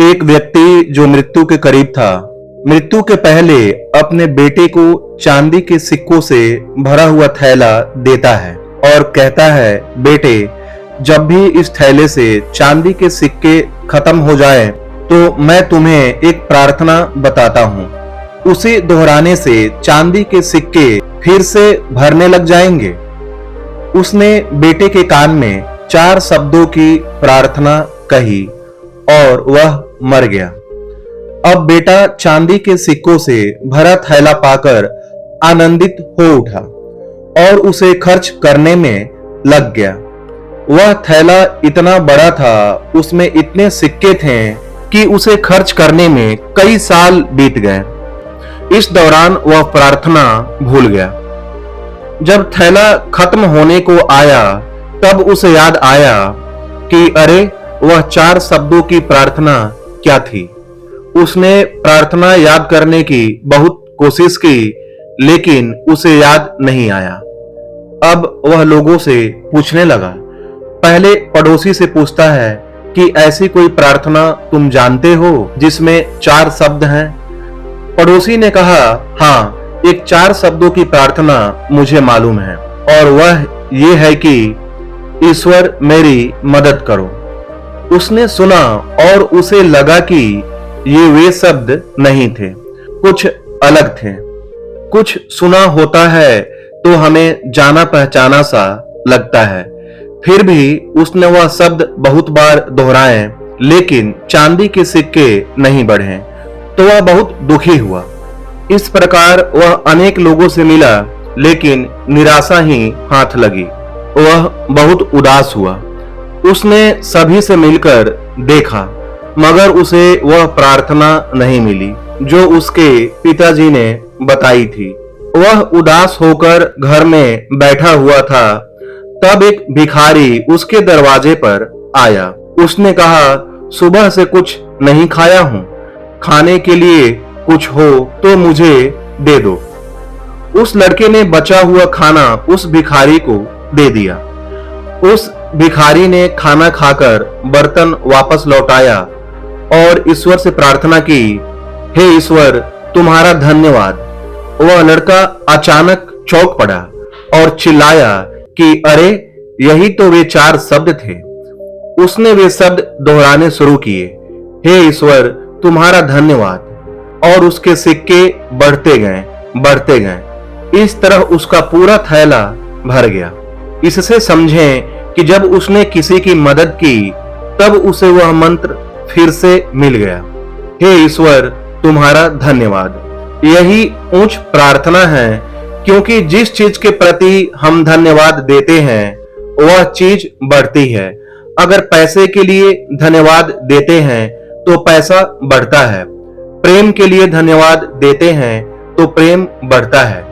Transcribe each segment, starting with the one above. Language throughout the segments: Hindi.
एक व्यक्ति जो मृत्यु के करीब था, मृत्यु के पहले अपने बेटे को चांदी के सिक्कों से भरा हुआ थैला देता है और कहता है, बेटे, जब भी इस थैले से चांदी के सिक्के खत्म हो जाए तो मैं तुम्हें एक प्रार्थना बताता हूँ। उसे दोहराने से चांदी के सिक्के फिर से भरने लग जाएंगे। उसने बेटे के कान में 4 शब्दों की प्रार्थना कही और वह मर गया। अब बेटा चांदी के सिक्कों से भरा थैला पाकर आनंदित हो उठा और उसे खर्च करने में लग गया। वह थैला इतना बड़ा था, उसमें इतने सिक्के थे कि उसे खर्च करने में कई साल बीत गए। इस दौरान वह प्रार्थना भूल गया। जब थैला खत्म होने को आया तब उसे याद आया कि अरे, वह 4 शब्दों की प्रार्थना क्या थी। उसने प्रार्थना याद करने की बहुत कोशिश की, लेकिन उसे याद नहीं आया। अब वह लोगों से पूछने लगा। पहले पड़ोसी से पूछता है कि ऐसी कोई प्रार्थना तुम जानते हो जिसमें 4 शब्द हैं? पड़ोसी ने कहा, हाँ, एक 4 शब्दों की प्रार्थना मुझे मालूम है और वह ये है कि ईश्वर मेरी मदद करो। उसने सुना और उसे लगा कि ये वे शब्द नहीं थे, कुछ अलग थे। कुछ सुना होता है तो हमें जाना पहचाना सा लगता है, फिर भी उसने वह शब्द बहुत बार दोहराए, लेकिन चांदी के सिक्के नहीं बढ़े, तो वह बहुत दुखी हुआ। इस प्रकार वह अनेक लोगों से मिला, लेकिन निराशा ही हाथ लगी। वह बहुत उदास हुआ। उसने सभी से मिलकर देखा, मगर उसे वह प्रार्थना नहीं मिली जो उसके पिताजी ने बताई थी। वह उदास होकर घर में बैठा हुआ था। तब एक भिखारी उसके दरवाजे पर आया। उसने कहा, सुबह से कुछ नहीं खाया हूँ, खाने के लिए कुछ हो तो मुझे दे दो। उस लड़के ने बचा हुआ खाना उस भिखारी को दे दिया। उस भिखारी ने खाना खाकर बर्तन वापस लौटाया और ईश्वर से प्रार्थना की, हे ईश्वर, तुम्हारा धन्यवाद। वह लड़का अचानक चौंक पड़ा और चिल्लाया कि अरे, यही तो वे 4 शब्द थे। उसने वे शब्द दोहराने शुरू किए, हे ईश्वर, तुम्हारा धन्यवाद, और उसके सिक्के बढ़ते गए। इस तरह उसका पूरा थैला भर गया। इससे समझें कि जब उसने किसी की मदद की तब उसे वह मंत्र फिर से मिल गया, हे ईश्वर, तुम्हारा धन्यवाद। यही ऊंच प्रार्थना है, क्योंकि जिस चीज के प्रति हम धन्यवाद देते हैं वह चीज बढ़ती है। अगर पैसे के लिए धन्यवाद देते हैं तो पैसा बढ़ता है। प्रेम के लिए धन्यवाद देते हैं तो प्रेम बढ़ता है।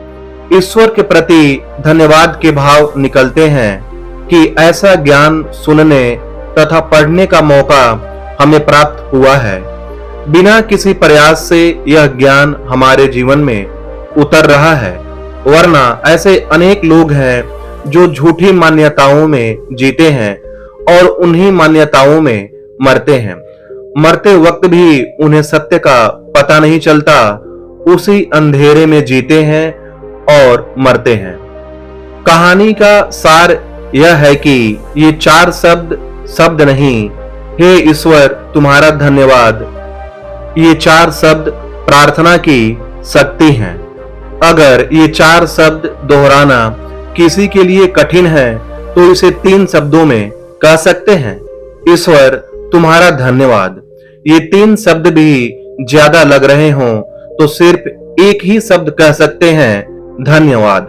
ईश्वर के प्रति धन्यवाद के भाव निकलते हैं कि ऐसा ज्ञान सुनने तथा पढ़ने का मौका हमें प्राप्त हुआ है। बिना किसी प्रयास से यह ज्ञान हमारे जीवन में उतर रहा है, वरना ऐसे अनेक लोग हैं जो झूठी मान्यताओं में जीते हैं और उन्हीं मान्यताओं में मरते हैं। मरते वक्त भी उन्हें सत्य का पता नहीं चलता, उसी अंधेरे में जीते हैं और मरते हैं। कहानी का सार यह है कि ये 4 शब्द नहीं, हे ईश्वर, तुम्हारा धन्यवाद, ये 4 शब्द प्रार्थना की शक्ति हैं। अगर ये 4 शब्द दोहराना किसी के लिए कठिन है तो इसे 3 शब्दों में कह सकते हैं, ईश्वर, तुम्हारा धन्यवाद। ये 3 शब्द भी ज्यादा लग रहे हों तो सिर्फ एक ही शब्द कह सकते हैं, धन्यवाद।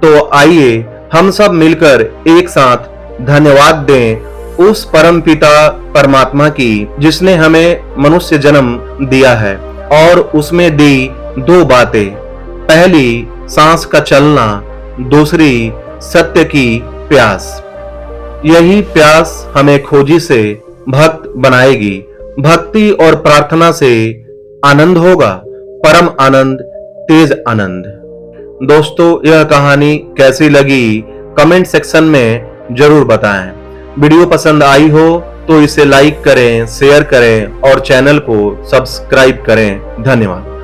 तो आइए हम सब मिलकर एक साथ धन्यवाद दें उस परम पिता परमात्मा की, जिसने हमें मनुष्य जन्म दिया है और उसमें दी 2 बातें। पहली, सांस का चलना, दूसरी, सत्य की प्यास। यही प्यास हमें खोजी से भक्त बनाएगी। भक्ति और प्रार्थना से आनंद होगा, परम आनंद, तेज आनंद। दोस्तों, यह कहानी कैसी लगी कमेंट सेक्शन में जरूर बताएं। वीडियो पसंद आई हो तो इसे लाइक करें, शेयर करें और चैनल को सब्सक्राइब करें। धन्यवाद।